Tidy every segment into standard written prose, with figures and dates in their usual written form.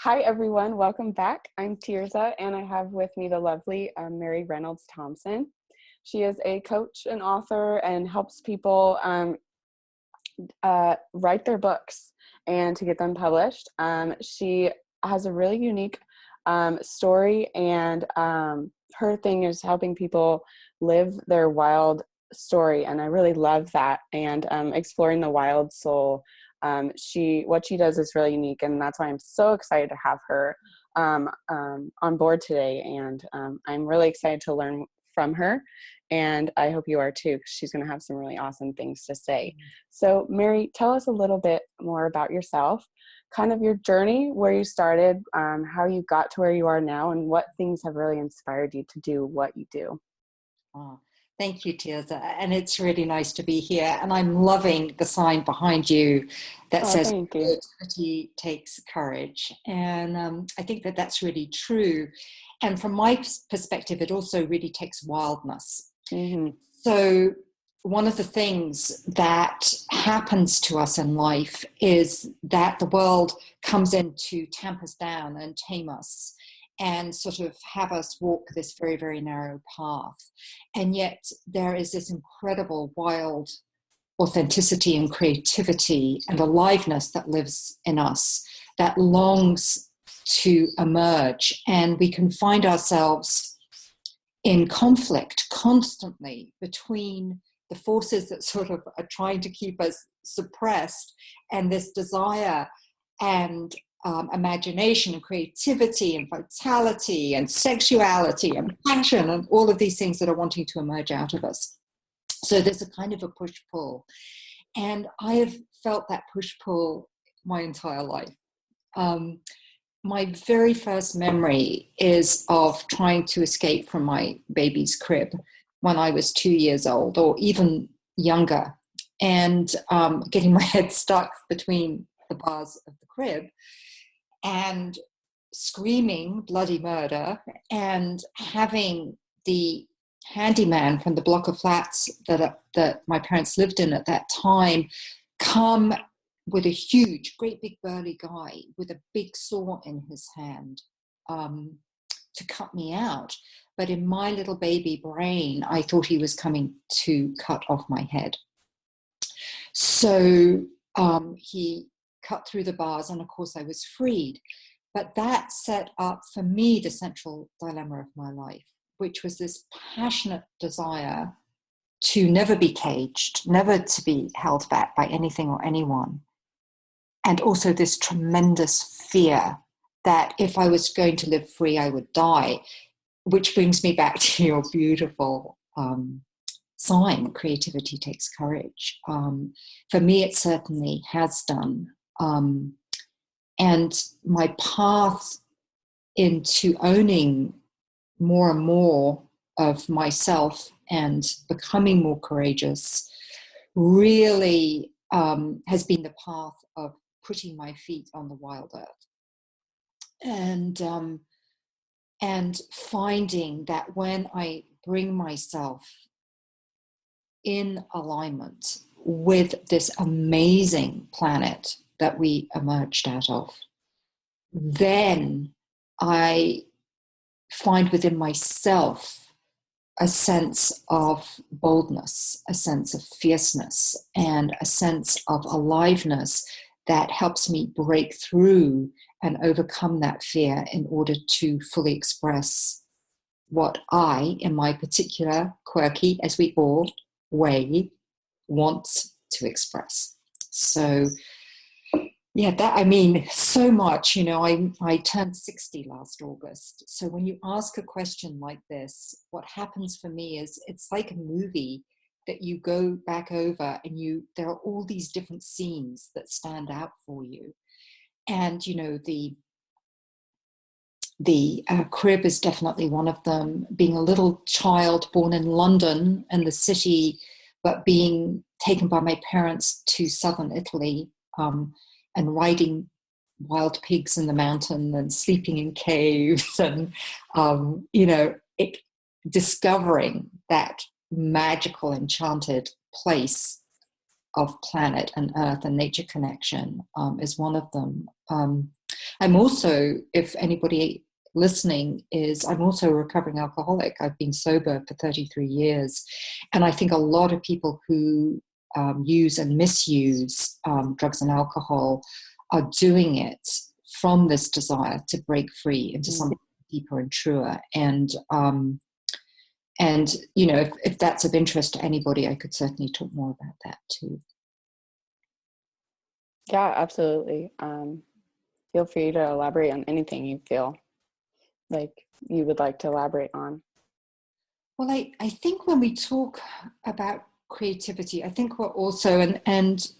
Hi, everyone. Welcome back. I'm Tirza, and I have with me the lovely Mary Reynolds Thompson. She is a coach and author and helps people write their books and to get them published. She has a really unique story, and her thing is helping people live their wild story, and I really love that, and exploring the wild soul. What she does is really unique, and that's why I'm so excited to have her on board today. And I'm really excited to learn from her, and I hope you are too, because she's going to have some really awesome things to say. So, Mary, tell us a little bit more about yourself, kind of your journey, where you started, how you got to where you are now, and what things have really inspired you to do what you do. Oh, thank you, Tirza. And it's really nice to be here. And I'm loving the sign behind you that Oh, says thank you. creativity takes courage. And I think that that's really true. And from my perspective, it also really takes wildness. Mm-hmm. So one of the things that happens to us in life is that the world comes in to tamp us down and tame us and sort of have us walk this very, very narrow path. And yet there is this incredible wild authenticity and creativity and aliveness that lives in us that longs to emerge. And we can find ourselves in conflict constantly between the forces that sort of are trying to keep us suppressed and this desire and imagination and creativity and vitality and sexuality and passion and all of these things that are wanting to emerge out of us. So there's a kind of a push-pull. And I have felt that push-pull my entire life. My very first memory is of trying to escape from my baby's crib when I was 2 years old or even younger, and getting my head stuck between the bars of the crib and screaming bloody murder, and having the handyman from the block of flats that my parents lived in at that time come with a huge, great big burly guy with a big saw in his hand to cut me out. But in my little baby brain, I thought he was coming to cut off my head. So he cut through the bars, and of course I was freed. But that set up for me the central dilemma of my life, which was this passionate desire to never be caged, never to be held back by anything or anyone. And also this tremendous fear that if I was going to live free, I would die, which brings me back to your beautiful sign, creativity takes courage. For me, it certainly has done. And my path into owning more and more of myself and becoming more courageous really has been the path of putting my feet on the wild earth, and finding that when I bring myself in alignment with this amazing planet that we emerged out of, then I find within myself a sense of boldness, a sense of fierceness, and a sense of aliveness that helps me break through and overcome that fear in order to fully express what I, in my particular quirky, as we all, way, want to express. So, yeah, so much, I turned 60 last August. So when you ask a question like this, what happens for me is it's like a movie that you go back over, and there are all these different scenes that stand out for you. And, the crib is definitely one of them. Being a little child born in London and the city, but being taken by my parents to southern Italy, and riding wild pigs in the mountain and sleeping in caves and, discovering that magical, enchanted place of planet and earth and nature connection is one of them. I'm also, if anybody listening is, I'm also a recovering alcoholic. I've been sober for 33 years. And I think a lot of people who use and misuse drugs and alcohol are doing it from this desire to break free into something deeper and truer. And you know, if that's of interest to anybody, I could certainly talk more about that too. Yeah, absolutely. Feel free to elaborate on anything you feel like you would like to elaborate on. Well, I think when we talk about creativity, I think we're also, and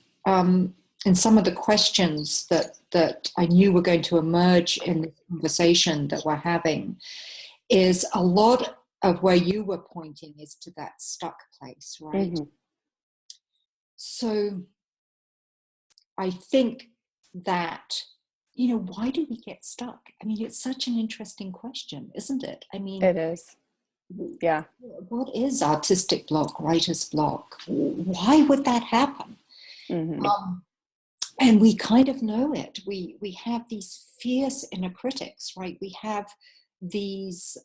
in some of the questions that I knew were going to emerge in the conversation that we're having, is a lot of where you were pointing is to that stuck place, right? Mm-hmm. So I think that, you know, why do we get stuck? I mean, it's such an interesting question, isn't it? I mean, It is. Yeah. what is artistic block, writer's block? Why would that happen? Mm-hmm. And we kind of know it. We have these fierce inner critics, right? We have these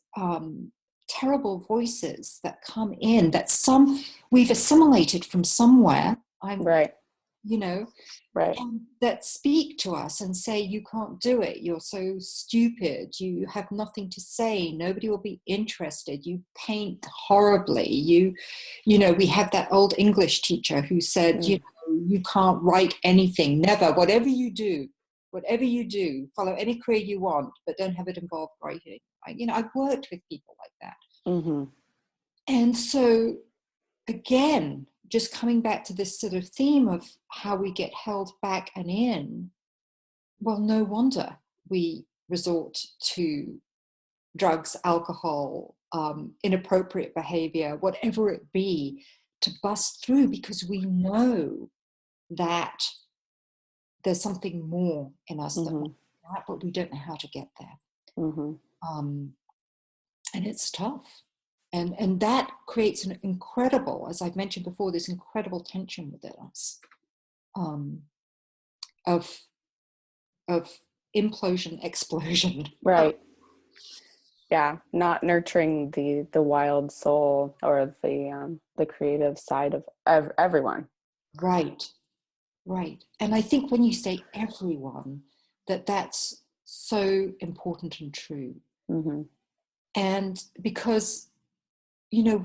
terrible voices that come in that some we've assimilated from somewhere. Right. You know, Right. that speak to us and say, you can't do it, you're so stupid, you have nothing to say, nobody will be interested, you paint horribly, you know, we have that old English teacher who said, you know, you can't write anything, never, whatever you do, follow any career you want, but don't have it involve writing. You know, I've worked with people like that. Mm-hmm. And so again, just coming back to this sort of theme of how we get held back and in, well, no wonder we resort to drugs, alcohol, inappropriate behavior, whatever it be, to bust through, because we know that there's something more in us that wants that, but we don't know how to get there. Mm-hmm. And it's tough. And that creates an incredible, as I've mentioned before, this incredible tension within us of implosion, explosion. Right. Yeah. Not nurturing the wild soul or the creative side of everyone. Right, right. And I think when you say everyone, that's so important and true. Mm-hmm. And because, you know,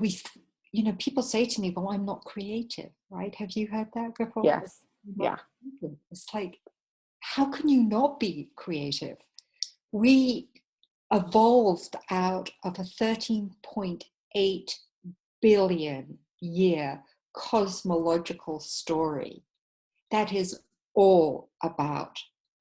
people say to me, well, I'm not creative, right? Have you heard that before? Yes. Yeah. It's like, how can you not be creative? We evolved out of a 13.8 billion year cosmological story that is all about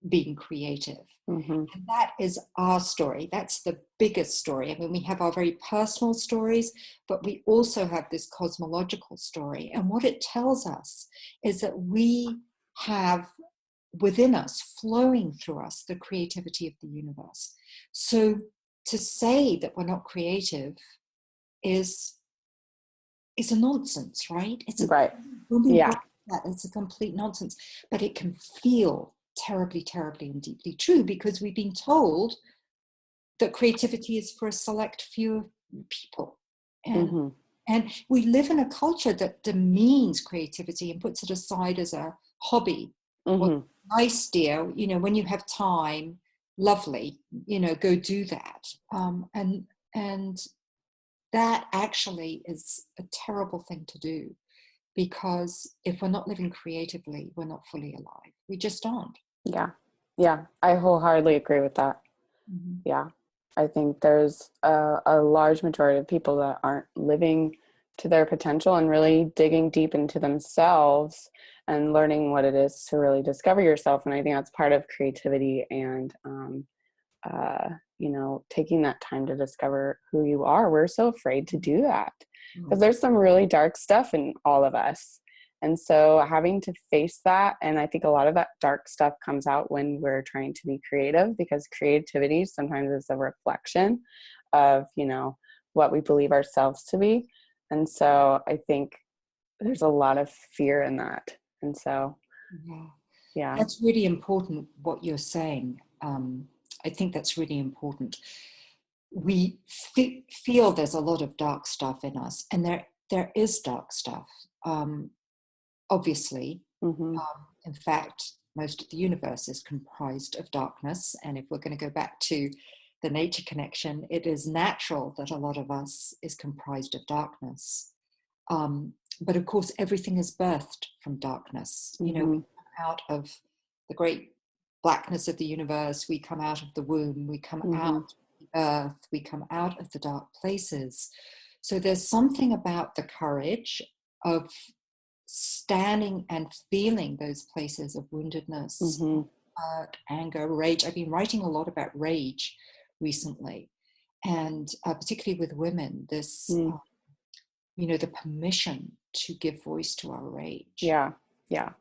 being creative. Mm-hmm. And that is our story. That's the biggest story. I mean, we have our very personal stories, but we also have this cosmological story. And what it tells us is that we have within us, flowing through us, the creativity of the universe. So to say that we're not creative is a nonsense, right? Right. Yeah. It's a complete nonsense, but it can feel terribly, terribly and deeply true, because we've been told that creativity is for a select few people. And we live in a culture that demeans creativity and puts it aside as a hobby. Well, nice, dear, you know, when you have time, lovely, you know, go do that. And that actually is a terrible thing to do, because if we're not living creatively, we're not fully alive. We just aren't. Yeah. Yeah. I wholeheartedly agree with that. Mm-hmm. Yeah. I think there's a large majority of people that aren't living to their potential and really digging deep into themselves and learning what it is to really discover yourself. And I think that's part of creativity and, you know, taking that time to discover who you are. We're so afraid to do that because there's some really dark stuff in all of us. And so having to face that, and I think a lot of that dark stuff comes out when we're trying to be creative, because creativity sometimes is a reflection of, you know, what we believe ourselves to be. And so I think there's a lot of fear in that. And so, Yeah. Yeah. That's really important what you're saying. I think that's really important. We feel there's a lot of dark stuff in us, and there is dark stuff. Obviously, Mm-hmm. in fact, most of the universe is comprised of darkness. And if we're going to go back to the nature connection, it is natural that a lot of us is comprised of darkness. But of course, everything is birthed from darkness. You know, we Mm-hmm. come out of the great blackness of the universe, we come out of the womb, we come out Mm-hmm. of the earth, we come out of the dark places. So there's something about the courage of standing and feeling those places of woundedness, Mm-hmm. hurt, anger, rage. I've been writing a lot about rage recently, and particularly with women, this, Mm. the permission to give voice to our rage. Yeah. Yeah.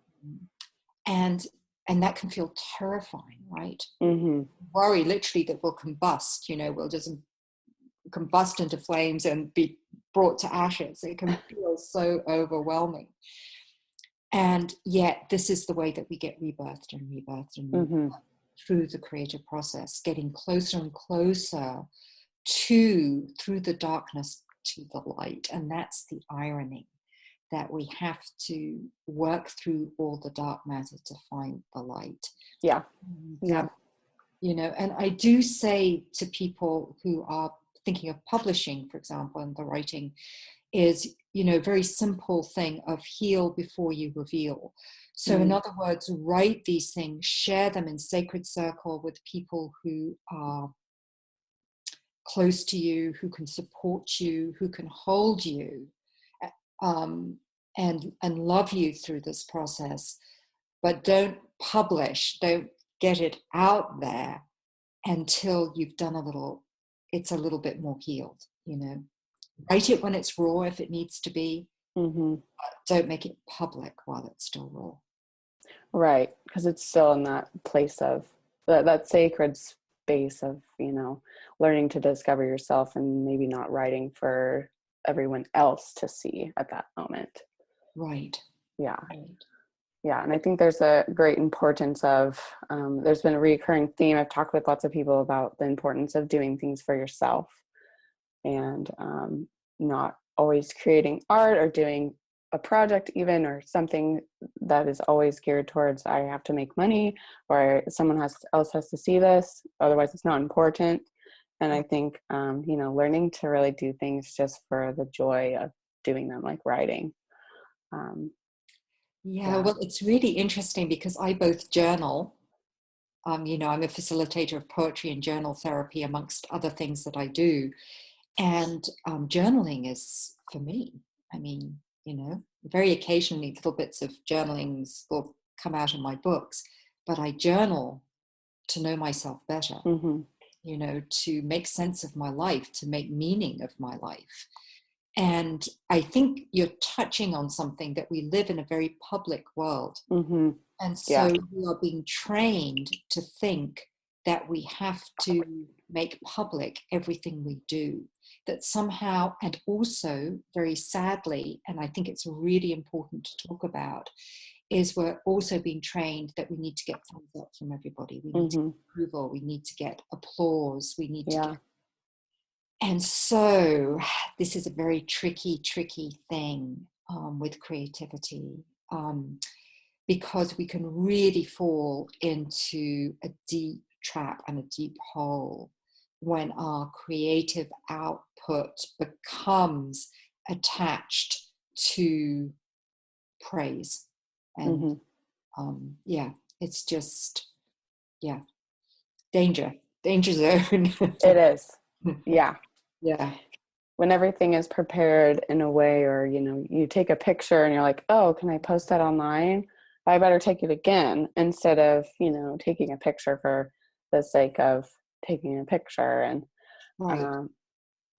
And and that can feel terrifying, right? Mm-hmm. Worry literally that we'll combust, we'll just combust into flames and be brought to ashes. It can feel so overwhelming. And yet, this is the way that we get rebirthed and rebirthed and Mm-hmm. rebirthed through the creative process, getting closer and closer through the darkness to the light. And that's the irony, that we have to work through all the dark matter to find the light. Yeah. And, Yeah. and I do say to people who are thinking of publishing, for example, and the writing is, very simple thing of heal before you reveal. So in other words, write these things, share them in sacred circle with people who are close to you, who can support you, who can hold you, um, and love you through this process. But don't don't get it out there until you've done it's a little bit more healed. Write it when it's raw if it needs to be. Mm-hmm. Don't make it public while it's still raw. Right, because it's still in that place of that sacred space of learning to discover yourself, and maybe not writing for everyone else to see at that moment. Right. Yeah. Right. Yeah, and I think there's a great importance of there's been a recurring theme. I've talked with lots of people about the importance of doing things for yourself, and not always creating art or doing a project even, or something that is always geared towards I have to make money, or someone else has to see this, otherwise it's not important. And I think learning to really do things just for the joy of doing them, like writing. Yeah, Yeah. well, it's really interesting because I both journal. I'm a facilitator of poetry and journal therapy, amongst other things that I do. And journaling is, for me, I mean, very occasionally little bits of journalings will come out in my books, but I journal to know myself better, Mm-hmm. to make sense of my life, to make meaning of my life. And I think you're touching on something, that we live in a very public world. Mm-hmm. And Yeah. so we are being trained to think that we have to make public everything we do. That somehow, and also very sadly, and I think it's really important to talk about, is we're also being trained that we need to get thumbs up from everybody. We need to Mm-hmm. get approval. We need to get applause. We need to Yeah. get. And so this is a very tricky thing with creativity. Because we can really fall into a deep trap and a deep hole when our creative output becomes attached to praise. And Mm-hmm. yeah, it's just, yeah, danger zone. It is. Yeah. Yeah. When everything is prepared in a way, or you take a picture and you're like, oh, can I post that online? I better take it again, instead of taking a picture for the sake of taking a picture, and Right.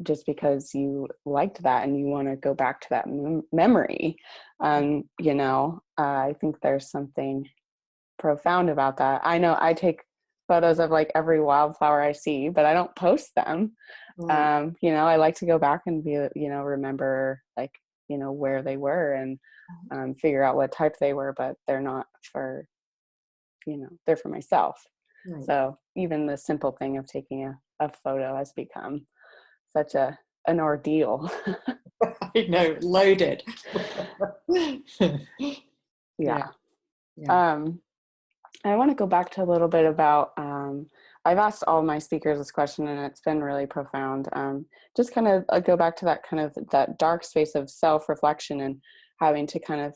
just because you liked that and you want to go back to that memory. I think there's something profound about that. I know I take photos of like every wildflower I see, but I don't post them. Right. I like to go back and remember like, where they were, and figure out what type they were, but they're not for they're for myself. Right. So even the simple thing of taking a photo has become such an ordeal. I know, loaded. Yeah, Yeah. yeah. Um, I want to go back to a little bit about, I've asked all my speakers this question and it's been really profound. Just kind of go back to that kind of that dark space of self-reflection and having to kind of,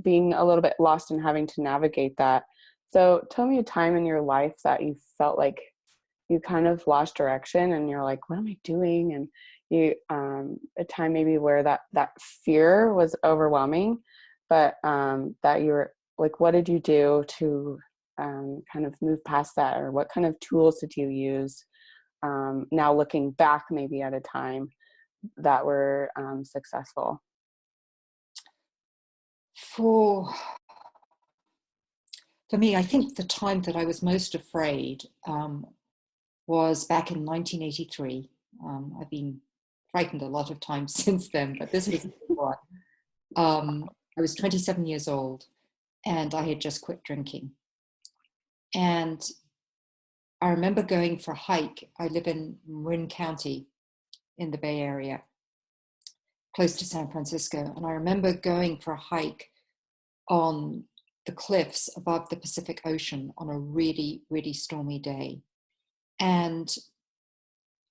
being a little bit lost and having to navigate that. So tell me a time in your life that you felt like you kind of lost direction and you're like, what am I doing? And you, a time maybe where that fear was overwhelming, but that you were like, what did you do to kind of move past that? Or what kind of tools did you use now looking back maybe at a time that were successful? For me, I think the time that I was most afraid was back in 1983. I've been frightened a lot of times since then, but this was the one. I was 27 years old and I had just quit drinking. And I remember going for a hike. I live in Marin County in the Bay Area, close to San Francisco. And I remember going for a hike on the cliffs above the Pacific Ocean on a really, really stormy day. And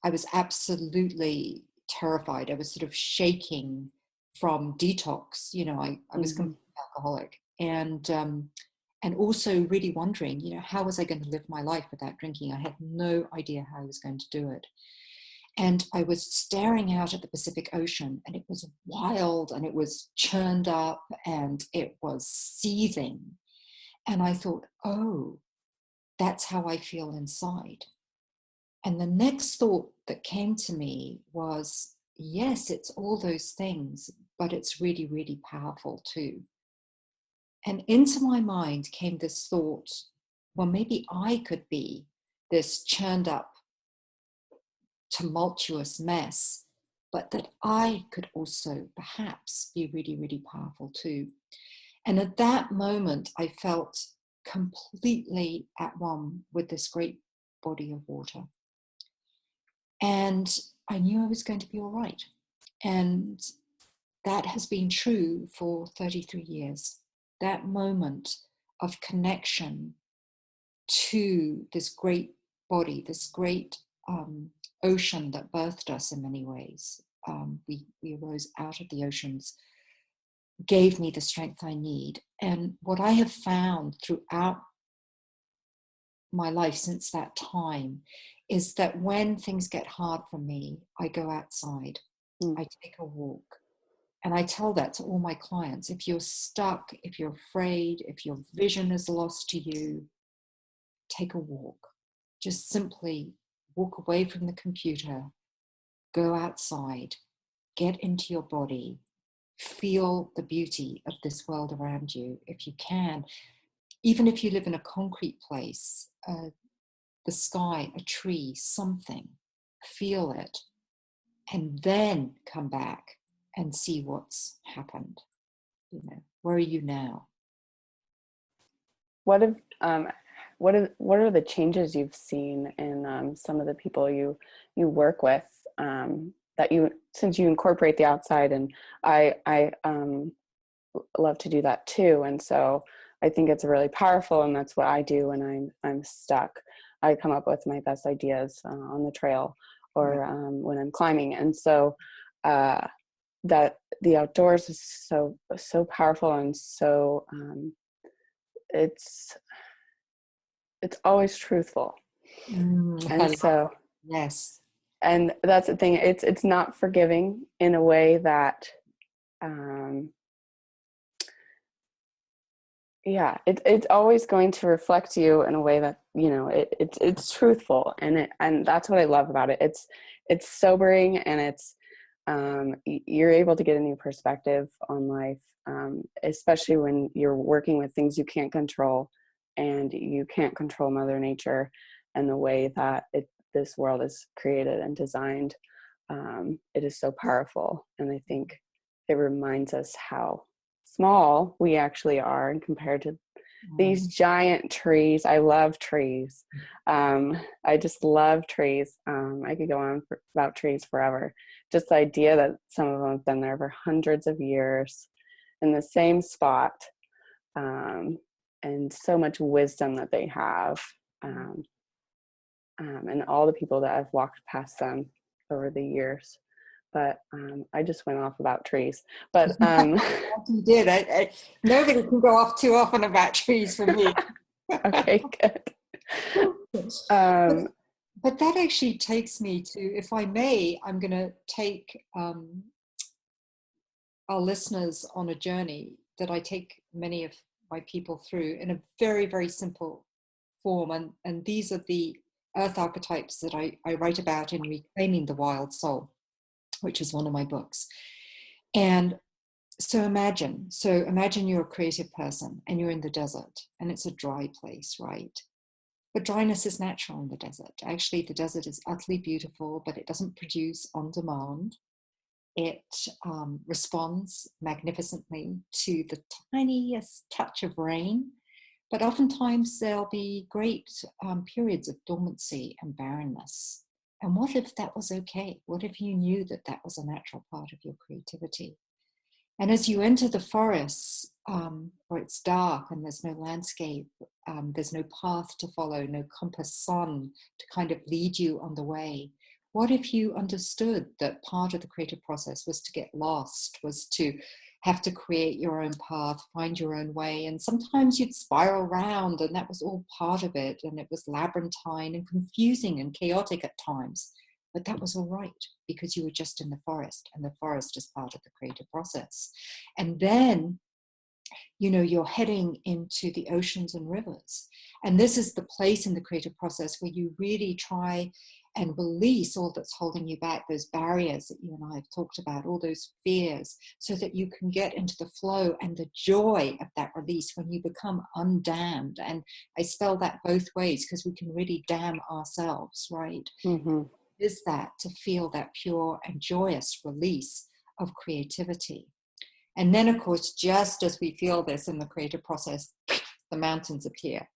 I was absolutely terrified. I was sort of shaking from detox. I was Mm-hmm. completely alcoholic. And also really wondering, how was I going to live my life without drinking? I had no idea how I was going to do it. And I was staring out at the Pacific Ocean, and it was wild, and it was churned up, and it was seething. And I thought, oh, that's how I feel inside. And the next thought that came to me was, yes, it's all those things, but it's really, really powerful too. And into my mind came this thought, well, maybe I could be this churned up, tumultuous mess, but that I could also perhaps be really, really powerful too. And at that moment, I felt completely at one with this great body of water. And I knew I was going to be all right. And that has been true for 33 years. That moment of connection to this great body, this great ocean that birthed us in many ways. We arose out of the oceans, gave me the strength I need. And what I have found throughout my life since that time is that when things get hard for me, I go outside, I take a walk. And I tell that to all my clients. If you're stuck, if you're afraid, if your vision is lost to you, take a walk. Just simply walk away from the computer, go outside, get into your body, feel the beauty of this world around you if you can. Even if you live in a concrete place, the sky, a tree, something, feel it, and then come back and see what's happened. Where are you now? What have what are the changes you've seen in some of the people you work with, that you, since you incorporate the outside, and I love to do that too, and so I think it's really powerful, and that's what I do when I'm stuck. I come up with my best ideas on the trail or when I'm climbing, and so that the outdoors is so powerful, and so it's always truthful. And so, yes, and that's the thing, it's not forgiving in a way that it's always going to reflect you in a way that it's truthful, and that's what I love about it. It's sobering, and it's you're able to get a new perspective on life, especially when you're working with things you can't control, and you can't control Mother Nature and the way that this world is created and designed. It is so powerful, and I think it reminds us how small we actually are, and compared to these giant trees. I love trees. I just love trees. I could go on about trees forever. Just the idea that some of them have been there for hundreds of years in the same spot, and so much wisdom that they have, and all the people that have walked past them over the years. But I just went off about trees. But You did. Nobody can go off too often about trees for me. Okay, good. But that actually takes me to, if I may, I'm going to take our listeners on a journey that I take many of my people through in a very, very simple form. And these are the earth archetypes that I write about in Reclaiming the Wild Soul, which is one of my books. And so imagine you're a creative person and you're in the desert and it's a dry place, right? But dryness is natural in the desert. Actually, the desert is utterly beautiful, but it doesn't produce on demand. It responds magnificently to the tiniest touch of rain, but oftentimes there'll be great periods of dormancy and barrenness. And what if that was okay? What if you knew that that was a natural part of your creativity? And as you enter the forests, where it's dark and there's no landscape, there's no path to follow, no compass sun to kind of lead you on the way, what if you understood that part of the creative process was to get lost, was to have to create your own path, find your own way? And sometimes you'd spiral around, and that was all part of it. And it was labyrinthine and confusing and chaotic at times. But that was all right, because you were just in the forest, and the forest is part of the creative process. And then, you're heading into the oceans and rivers. And this is the place in the creative process where you really try and release all that's holding you back, those barriers that you and I have talked about, all those fears, so that you can get into the flow and the joy of that release when you become undammed. And I spell that both ways, because we can really damn ourselves, right? Mm-hmm. Is that to feel that pure and joyous release of creativity. And then, of course, just as we feel this in the creative process, the mountains appear,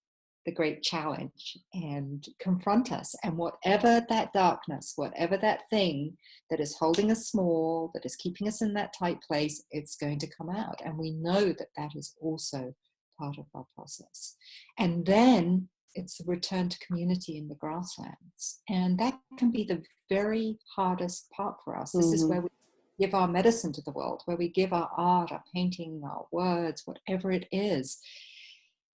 the great challenge, and confront us. And whatever that darkness, whatever that thing that is holding us small, that is keeping us in that tight place, it's going to come out. And we know that that is also part of our process. And then it's the return to community in the grasslands. And that can be the very hardest part for us. This is where we give our medicine to the world, where we give our art, our painting, our words, whatever it is.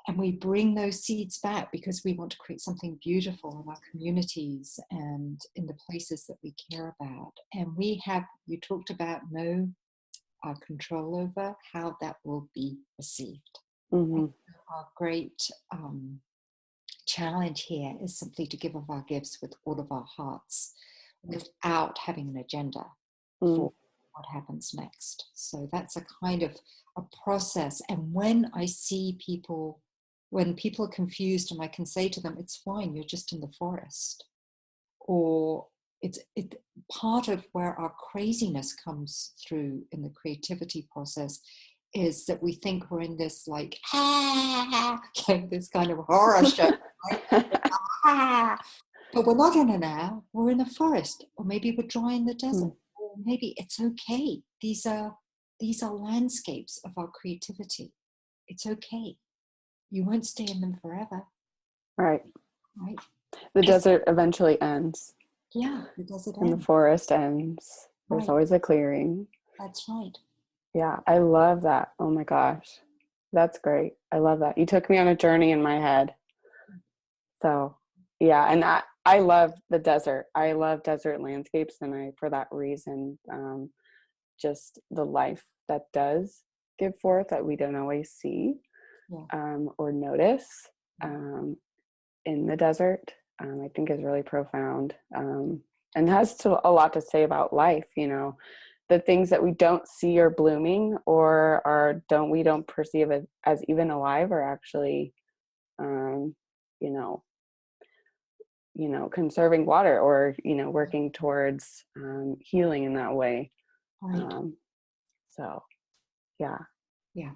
And we bring those seeds back because we want to create something beautiful in our communities and in the places that we care about. And we have, you talked about, no control over how that will be received. Mm-hmm. Our great challenge here is simply to give of our gifts with all of our hearts, without having an agenda for what happens next. So that's a kind of a process. And when I see people, when people are confused, and I can say to them, it's fine, you're just in the forest. Or it's part of where our craziness comes through in the creativity process is that we think we're in this like this kind of horror show. But we're not in an hour, we're in a forest, or maybe we're dry in the desert, or maybe it's okay. These are landscapes of our creativity. It's okay. You won't stay in them forever. Right. Right. The desert eventually ends. Yeah, the desert and ends. The forest ends. There's Right. always a clearing. That's right. Yeah, I love that. Oh my gosh. That's great. I love that. You took me on a journey in my head. So, yeah, and I love the desert. I love desert landscapes, and for that reason, just the life that does give forth that we don't always see or notice in the desert, I think is really profound, and has a lot to say about life. The things that we don't see are blooming, or we don't perceive it as even alive, are actually, conserving water, or working towards healing in that way. Right. So, yeah, Yeah.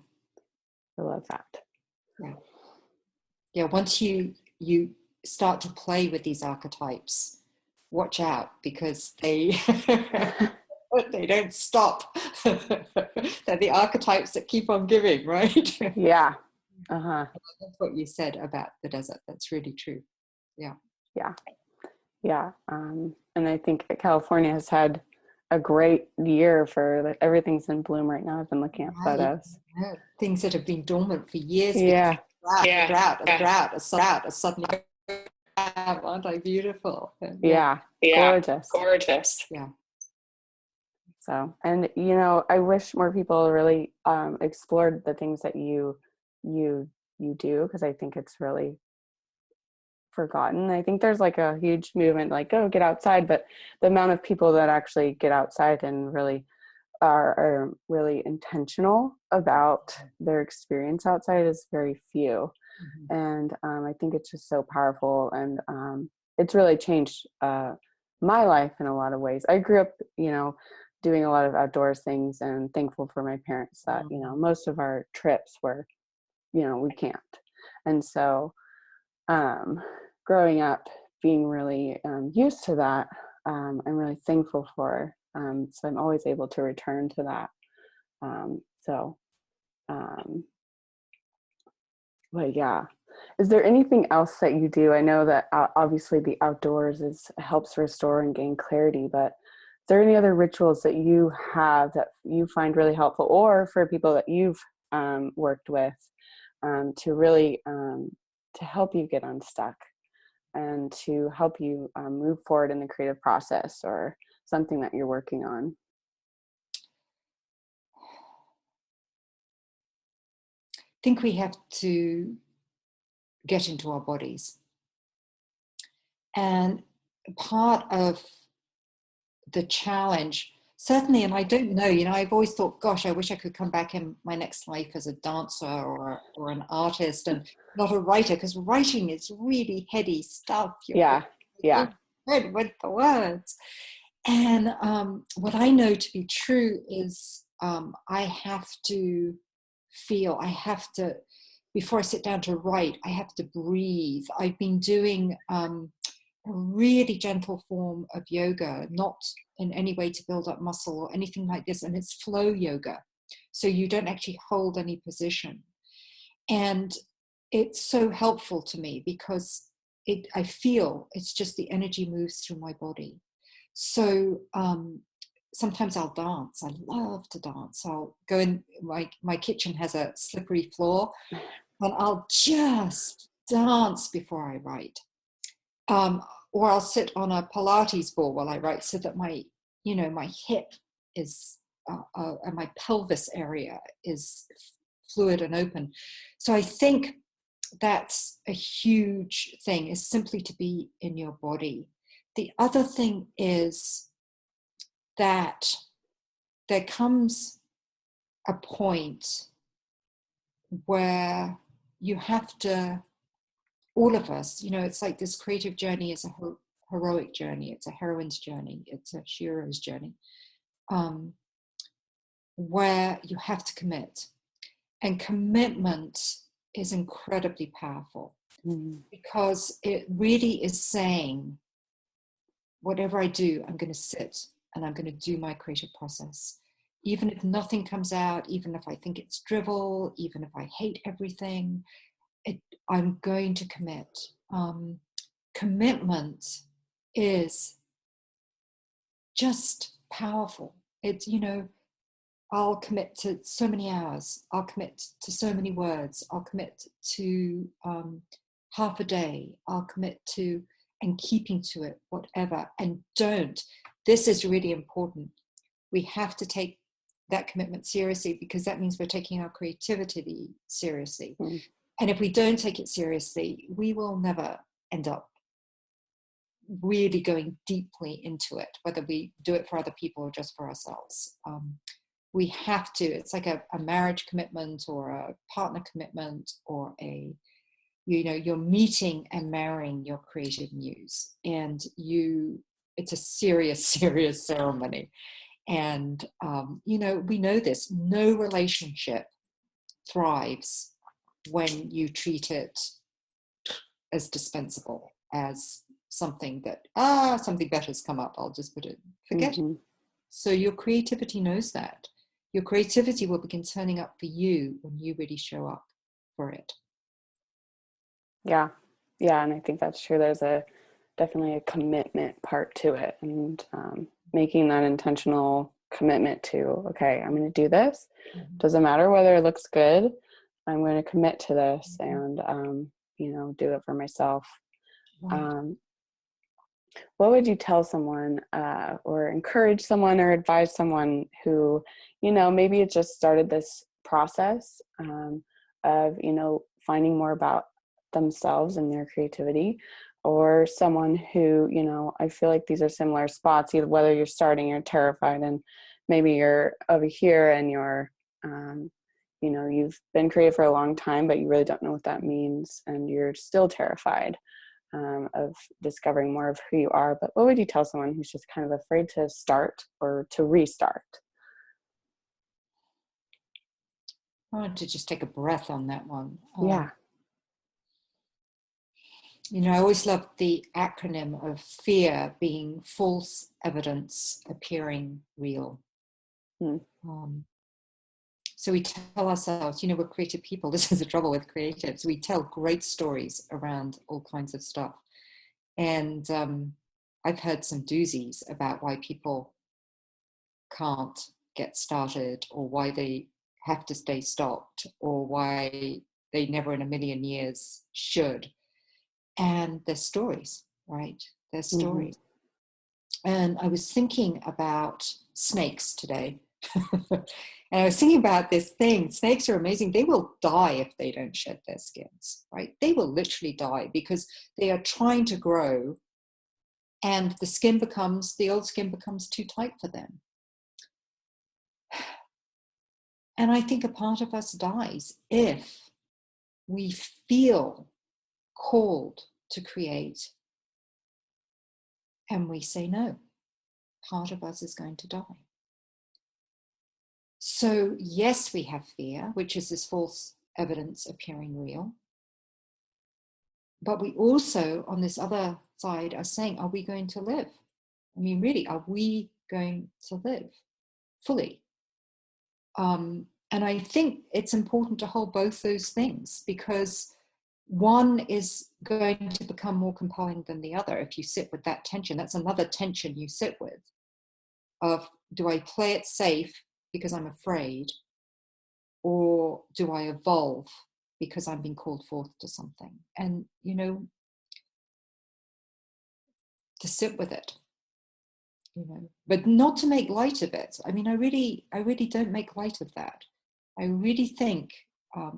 I love that. Yeah. Yeah, once you start to play with these archetypes, watch out, because they they don't stop. They're the archetypes that keep on giving, right? Yeah. Uh-huh. That's what you said about the desert. That's really true. Yeah. Yeah. Yeah. And I think California has had a great year for, like, everything's in bloom right now. I've been looking at Right. photos. Yeah. Things that have been dormant for years because Yeah. a drought, a suddenly aren't I beautiful? Yeah. Yeah. Yeah. Gorgeous. Gorgeous. Yeah. So, and I wish more people really explored the things that you do, because I think it's really forgotten. I think there's like a huge movement, like, oh, get outside, but the amount of people that actually get outside and really are really intentional about their experience outside is very few. Mm-hmm. And I think it's just so powerful, and it's really changed my life in a lot of ways. I grew up, doing a lot of outdoors things, and thankful for my parents that, most of our trips were, we camped. And so growing up, being really used to that, I'm really thankful for. So I'm always able to return to that. So, but yeah. Is there anything else that you do? I know that obviously the outdoors helps restore and gain clarity, but is there any other rituals that you have that you find really helpful, or for people that you've worked with, to really to help you get unstuck and to help you move forward in the creative process, or something that you're working on? I think we have to get into our bodies. And part of the challenge, certainly, and I don't know, I've always thought, gosh, I wish I could come back in my next life as a dancer or an artist and not a writer, because writing is really heady stuff. Yeah. Yeah. Read with the words. And what I know to be true is I have to feel, before I sit down to write, I have to breathe. I've been doing a really gentle form of yoga, not in any way to build up muscle or anything like this, and it's flow yoga. So you don't actually hold any position. And it's so helpful to me because I feel it's just the energy moves through my body. So sometimes I'll dance. I love to dance. I'll go in, my kitchen has a slippery floor, and I'll just dance before I write. Or I'll sit on a Pilates ball while I write, so that my hip is and my pelvis area is fluid and open. So I think that's a huge thing, is simply to be in your body. The other thing is that there comes a point where you have to, all of us, it's like this creative journey is a heroic journey. It's a heroine's journey. It's a hero's journey, where you have to commit. And commitment is incredibly powerful, because it really is saying, whatever I do, I'm going to sit and I'm going to do my creative process. Even if nothing comes out, even if I think it's drivel, even if I hate everything, I'm going to commit. Commitment is just powerful. It's, I'll commit to so many hours. I'll commit to so many words. I'll commit to half a day. I'll commit to, and keeping to it, whatever. And this is really important. We have to take that commitment seriously, because that means we're taking our creativity seriously. Mm. And if we don't take it seriously, we will never end up really going deeply into it, whether we do it for other people or just for ourselves. We have to, it's like a marriage commitment or a partner commitment, or you're meeting and marrying your creative muse, and it's a serious, serious ceremony. And, we know this, no relationship thrives when you treat it as dispensable as something that, something better has come up, I'll just put it, forget it. So your creativity knows that. Your creativity will begin turning up for you when you really show up for it. Yeah. And I think that's true. There's definitely a commitment part to it, and making that intentional commitment to, okay, I'm going to do this. Doesn't matter whether it looks good. I'm going to commit to this and, do it for myself. Right. What would you tell someone or encourage someone or advise someone who, maybe it just started this process of, finding more about themselves and their creativity, or someone who, I feel like these are similar spots, either whether you're starting, you're terrified, and maybe you're over here and you're, you've been creative for a long time, but you really don't know what that means, and you're still terrified of discovering more of who you are. But what would you tell someone who's just kind of afraid to start or to restart? I want to just take a breath on that one. Yeah. I always love the acronym of FEAR being false evidence appearing real. So we tell ourselves, we're creative people. This is the trouble with creatives. We tell great stories around all kinds of stuff. And I've heard some doozies about why people can't get started, or why they have to stay stopped, or why they never in a million years should. And they're stories, right? They're stories. And I was thinking about snakes today. And I was thinking about this thing. Snakes are amazing. They will die if they don't shed their skins, right? They will literally die because they are trying to grow, and the old skin becomes too tight for them. And I think a part of us dies if we feel called to create and we say no. Part of us is going to die. So yes, we have fear, which is this false evidence appearing real. But we also, on this other side, are saying, are we going to live? I mean, really, are we going to live fully? And I think it's important to hold both those things, because one is going to become more compelling than the other. If you sit with that tension, that's another tension you sit with, of, do I play it safe because I'm afraid, or do I evolve because I'm being called forth to something? And, to sit with it, but not to make light of it. I mean, I really don't make light of that. I really think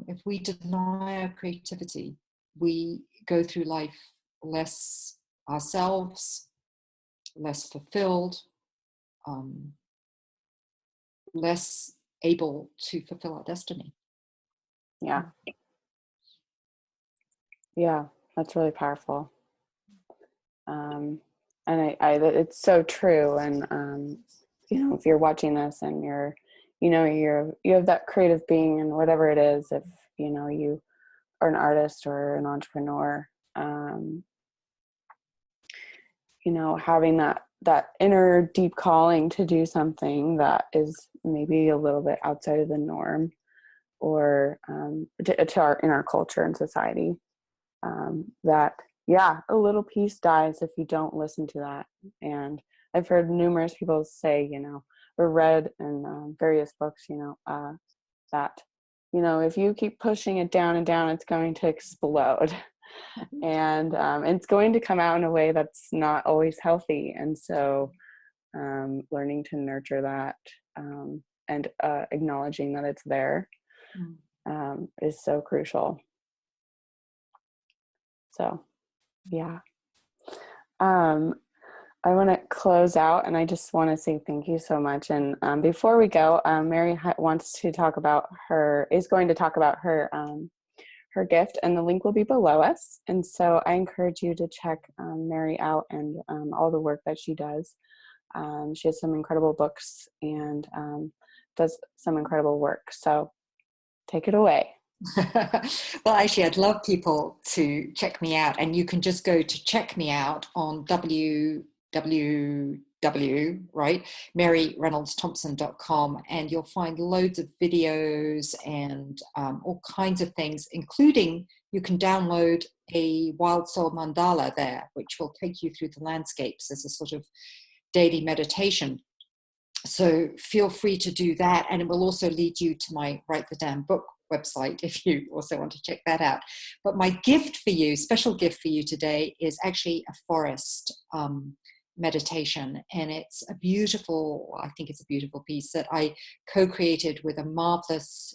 if we deny our creativity, we go through life less ourselves, less fulfilled, less able to fulfill our destiny. Yeah, that's really powerful. And it's so true. And if you're watching this and you have that creative being, and whatever it is, if you are an artist or an entrepreneur, having that inner deep calling to do something that is maybe a little bit outside of the norm, or in our culture and society, that a little piece dies if you don't listen to that. And I've heard numerous people say, or read in various books, that if you keep pushing it down and down, it's going to explode. And it's going to come out in a way that's not always healthy. And so learning to nurture that, and acknowledging that it's there, is so crucial. So, yeah. I want to close out, and I just want to say thank you so much. And before we go, Mary is going to talk about her gift, and the link will be below us. And so I encourage you to check Mary out and all the work that she does. She has some incredible books and does some incredible work. So take it away. Well, actually, I'd love people to check me out, and you can just go to check me out on www, right, MaryReynoldsThompson.com, and you'll find loads of videos and all kinds of things, including you can download a Wild Soul mandala there, which will take you through the landscapes as a sort of daily meditation. So feel free to do that, and it will also lead you to my Write the Damn Book website if you also want to check that out. But my gift for you, special gift for you today, is actually a forest meditation, and it's a beautiful, I think it's a beautiful piece that I co-created with a marvelous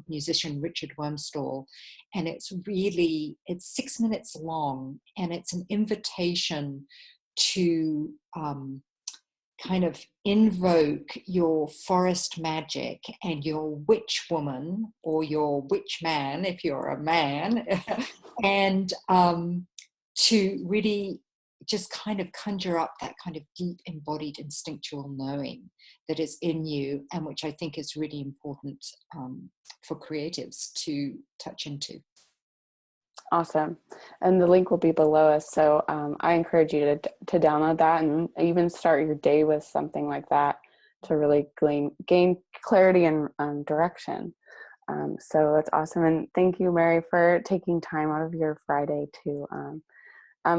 musician, Richard Wormstall, and it's 6 minutes long, and it's an invitation to kind of invoke your forest magic and your witch woman or your witch man, if you're a man, and to really just kind of conjure up that kind of deep embodied instinctual knowing that is in you, and which I think is really important for creatives to touch into. Awesome. And the link will be below us. So I encourage you to download that and even start your day with something like that to really gain clarity and direction. So that's awesome. And thank you, Mary, for taking time out of your Friday to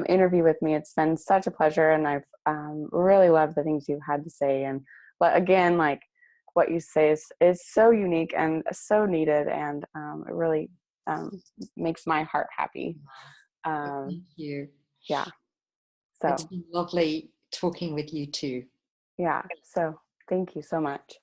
interview with me. It's been such a pleasure, and I've really loved the things you've had to say. And but again, like what you say is so unique and so needed, and it really makes my heart happy. Thank you. Yeah. So it's been lovely talking with you too. yeah. So thank you so much.